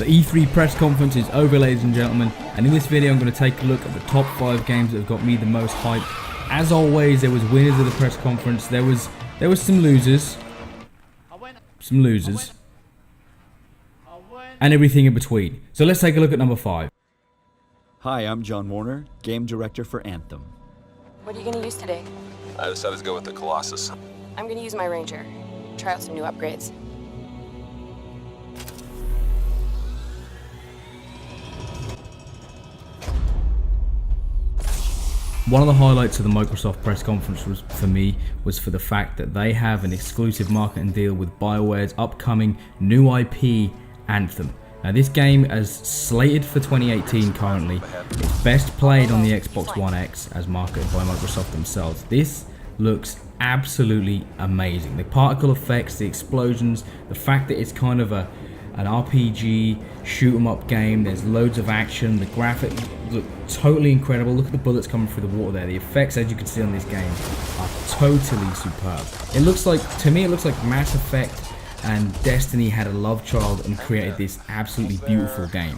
The E3 press conference is over, ladies and gentlemen, and in this video I'm going to take a look at the top 5 games that have got me the most hype. As always, there was winners of the press conference, there was some losers, and everything in between. So let's take a look at number 5. Hi, I'm John Warner, game director for Anthem. What are you going to use today? I decided to go with the Colossus. I'm going to use my Ranger. Try out some new upgrades. One of the highlights of the Microsoft press conference was for the fact that they have an exclusive marketing deal with BioWare's upcoming new IP, Anthem. Now this game is slated for 2018 currently. It's best played on the Xbox One X as marketed by Microsoft themselves. This looks absolutely amazing. The particle effects, the explosions, the fact that it's kind of an RPG shoot 'em up game. There's loads of action. The graphics look totally incredible. Look at the bullets coming through the water there. The effects, as you can see on this game, are totally superb. It looks like, to me, it looks like Mass Effect and Destiny had a love child and created this absolutely beautiful game.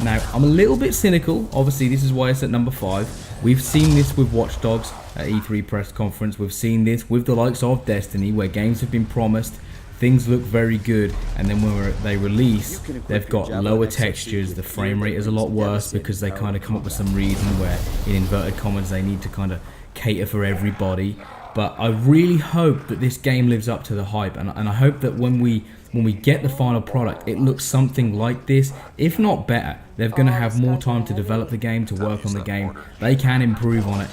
Now, I'm a little bit cynical. Obviously, this is why it's at number 5. We've seen this with Watch Dogs at E3 press conference. We've seen this with the likes of Destiny, where games have been promised, things look very good, and then when they release, they've got lower textures, the frame rate is a lot worse because they kind of come up with some reason where, in inverted commas, they need to kind of cater for everybody. But I really hope that this game lives up to the hype, and I hope that when we get the final product, it looks something like this, if not better. They're going to have more time to develop the game, to work on the game. They can improve on it,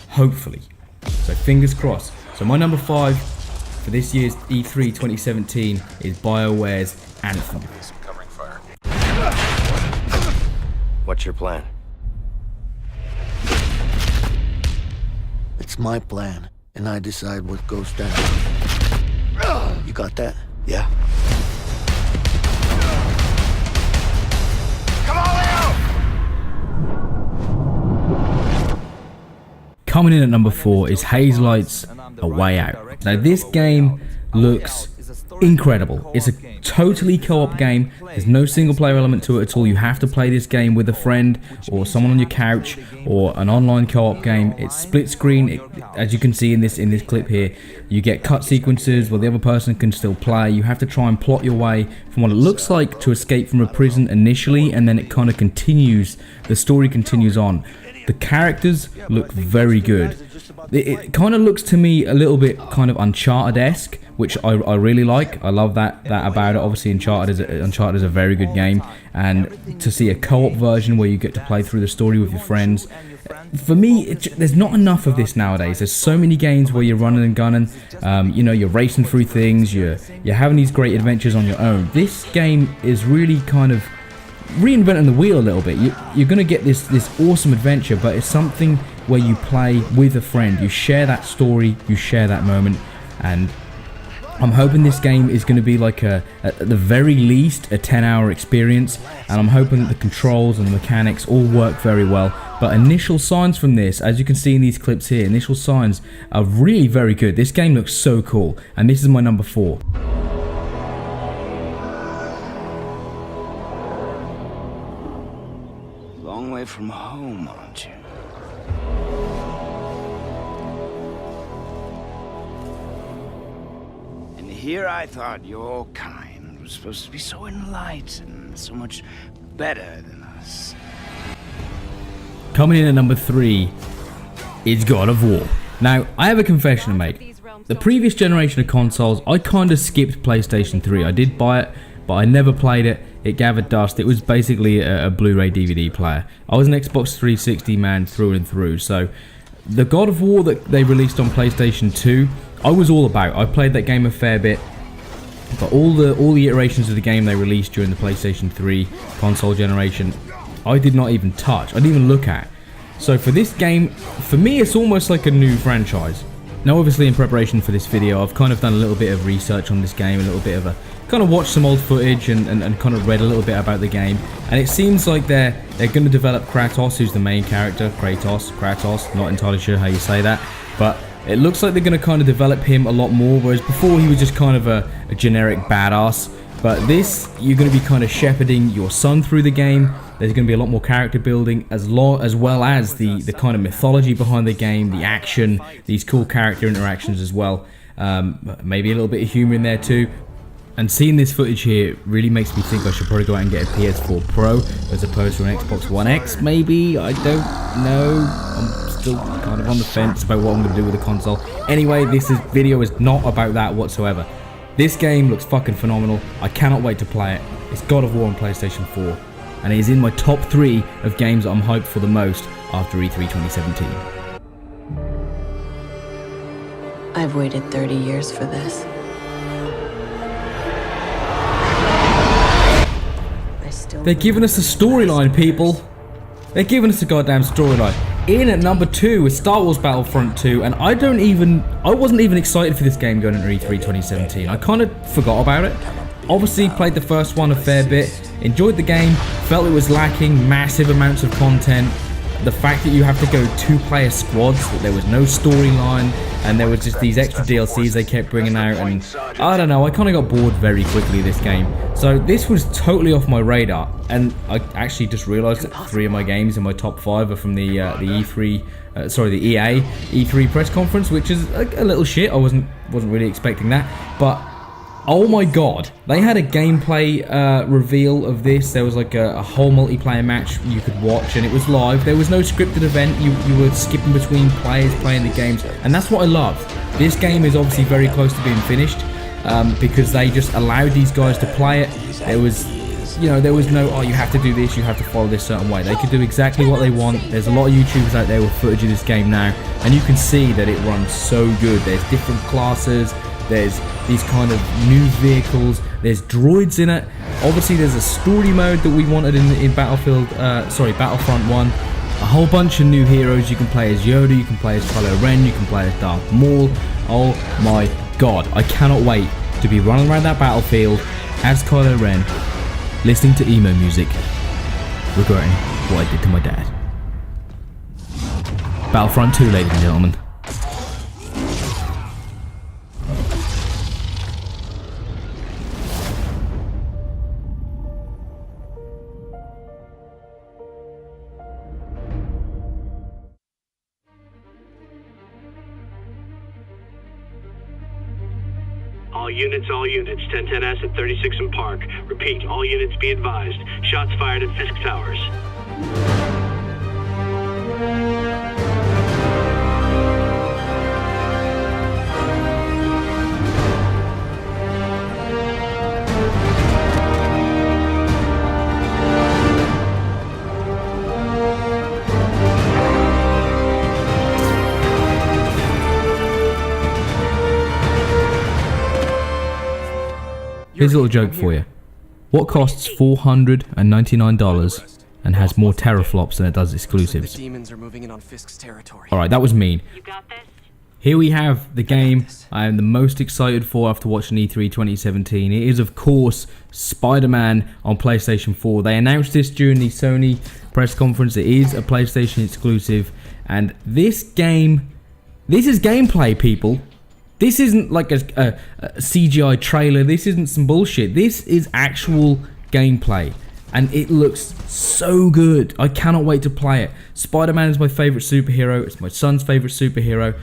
hopefully. So fingers crossed. So my number 5 for this year's E3 2017 is BioWare's Anthem. What's your plan? It's my plan, and I decide what goes down. You got that? Yeah. Coming in at number 4 is Hazelight's A Way Out. Now this game looks incredible. It's a totally co-op game. There's no single player element to it at all. You have to play this game with a friend or someone on your couch, or an online co-op game. It's split screen. As you can see in this clip here, you get cut sequences where the other person can still play. You have to try and plot your way from what it looks like to escape from a prison initially, and then it kind of continues. The story continues on. The characters look very good. It kind of looks to me a little bit kind of Uncharted-esque, which I really like. I love that about it. Obviously, Uncharted is a very good game, and to see a co-op version where you get to play through the story with your friends, for me, there's not enough of this nowadays. There's so many games where you're running and gunning, you know, you're racing through things, you're having these great adventures on your own. This game is really kind of reinventing the wheel a little bit. You're going to get this awesome adventure, but it's something where you play with a friend. You share that story, you share that moment, and I'm hoping this game is going to be like at the very least a 10-hour experience, and I'm hoping that the controls and the mechanics all work very well. But initial signs from this, as you can see in these clips here, initial signs are really very good. This game looks so cool, and this is my number 4. Long way from home, aren't you? And here I thought your kind was supposed to be so enlightened, so much better than us. Coming in at number 3 is God of War. Now, I have a confession to make. The previous generation of consoles, I kind of skipped PlayStation 3. I did buy it, but I never played it. It gathered dust. It was basically a Blu-ray DVD player. I was an Xbox 360 man through and through. So the God of War that they released on PlayStation 2, I was all about. I played that game a fair bit. But all the iterations of the game they released during the PlayStation 3 console generation, I did not even touch. I didn't even look at. So for this game, for me, it's almost like a new franchise. Now, obviously, in preparation for this video, I've kind of done a little bit of research on this game, a little bit of a kind of watched some old footage and kind of read a little bit about the game. And it seems like they're going to develop Kratos, who's the main character. Kratos, not entirely sure how you say that, but it looks like they're going to kind of develop him a lot more, whereas before he was just kind of a generic badass. But this, you're going to be kind of shepherding your son through the game. There's going to be a lot more character building, as well as the kind of mythology behind the game, the action, these cool character interactions as well. Maybe a little bit of humor in there too. And seeing this footage here really makes me think I should probably go out and get a PS4 Pro as opposed to an Xbox One X, maybe? I don't know. I'm still kind of on the fence about what I'm going to do with the console. Anyway, this video is not about that whatsoever. This game looks fucking phenomenal. I cannot wait to play it. It's God of War on PlayStation 4. And it is in my top 3 of games that I'm hyped for the most after E3 2017. I've waited 30 years for this. They're giving us a storyline, people. They're giving us a goddamn storyline. In at number 2 is Star Wars Battlefront 2, and I wasn't even excited for this game going into E3 2017. I kind of forgot about it. Obviously played the first one a fair bit, enjoyed the game, felt it was lacking massive amounts of content. The fact that you have to go 2-player squads, that there was no storyline, and there was just these extra DLCs they kept bringing out, and I don't know, I kind of got bored very quickly this game. So this was totally off my radar, and I actually just realised that 3 of my games in my top 5 are from the EA E3 press conference, which is a little shit. I wasn't really expecting that, but oh my god, they had a gameplay reveal of this. There was like a whole multiplayer match you could watch, and it was live. There was no scripted event. You were skipping between players playing the games, and that's what I love. This game is obviously very close to being finished because they just allowed these guys to play it. There was no, oh, you have to do this, you have to follow this certain way. They could do exactly what they want. There's a lot of YouTubers out there with footage of this game now, and you can see that it runs so good. There's different classes. There's these kind of new vehicles. There's droids in it. Obviously, there's a story mode that we wanted in Battlefront 1. A whole bunch of new heroes. You can play as Yoda. You can play as Kylo Ren. You can play as Darth Maul. Oh my god! I cannot wait to be running around that battlefield as Kylo Ren, listening to emo music, regretting what I did to my dad. Battlefront 2, ladies and gentlemen. All units, 1010S at 36 and Park. Repeat, all units be advised. Shots fired at Fisk Towers. Here's a little joke for you. What costs $499 and has more teraflops than it does exclusives? Alright, that was mean. Here we have the game I am the most excited for after watching E3 2017. It is, of course, Spider-Man on PlayStation 4. They announced this during the Sony press conference. It is a PlayStation exclusive. And this game, this is gameplay, people. This isn't like a CGI trailer. This isn't some bullshit. This is actual gameplay. And it looks so good. I cannot wait to play it. Spider-Man is my favorite superhero. It's my son's favorite superhero.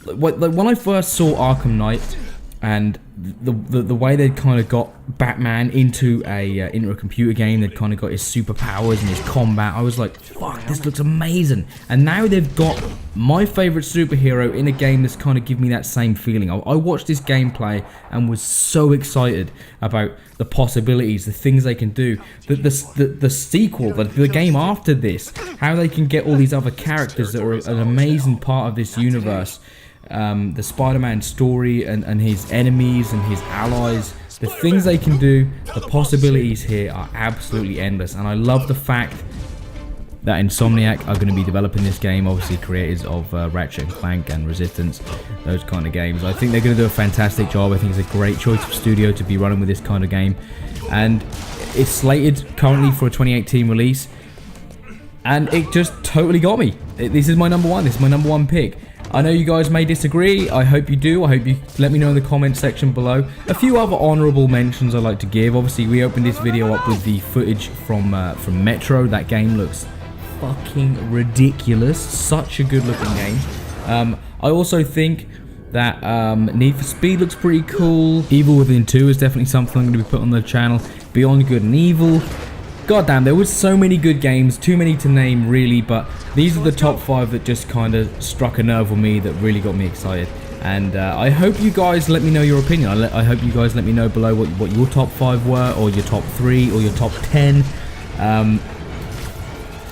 Like when I first saw Arkham Knight and the way they kind of got Batman into a computer game, they'd kind of got his superpowers and his combat, I was like, fuck, this looks amazing. And now they've got my favorite superhero in a game that's kind of give me that same feeling. I watched this gameplay and was so excited about the possibilities, the things they can do, the sequel, the game after this, how they can get all these other characters that are an amazing part of this universe. The Spider-Man story and his enemies and his allies, the things they can do, the possibilities here are absolutely endless. And I love the fact that Insomniac are going to be developing this game, obviously creators of Ratchet & Clank and Resistance, those kind of games. I think they're going to do a fantastic job. I think it's a great choice of studio to be running with this kind of game. And it's slated currently for a 2018 release. And it just totally got me. This is my number one. This is my number one pick. I know you guys may disagree. I hope you do. I hope you let me know in the comment section below. A few other honourable mentions I'd like to give. Obviously, we opened this video up with the footage from Metro. That game looks fucking ridiculous. Such a good looking game. I also think that Need for Speed looks pretty cool. Evil Within 2 is definitely something I'm going to be put on the channel. Beyond Good and Evil. God damn, there was so many good games, too many to name really, but these are the top 5 that just kind of struck a nerve with me, that really got me excited. And I hope you guys let me know your opinion. I hope you guys let me know below what your top 5 were, or your top 3, or your top 10.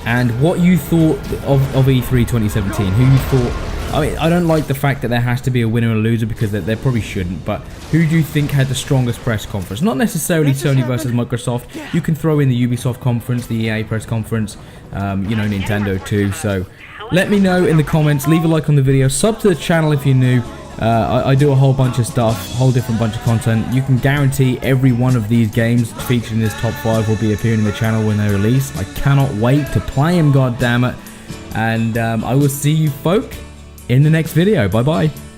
And what you thought of E3 2017, who you thought... I mean, I don't like the fact that there has to be a winner and a loser, because there probably shouldn't, but who do you think had the strongest press conference? Not necessarily Sony versus Microsoft. You can throw in the Ubisoft conference, the EA press conference, you know, Nintendo too. So let me know in the comments, leave a like on the video, sub to the channel if you're new. I do a whole bunch of stuff, whole different bunch of content. You can guarantee every one of these games featured in this top 5 will be appearing in the channel when they release. I cannot wait to play them, goddammit. And I will see you folk in the next video. Bye bye.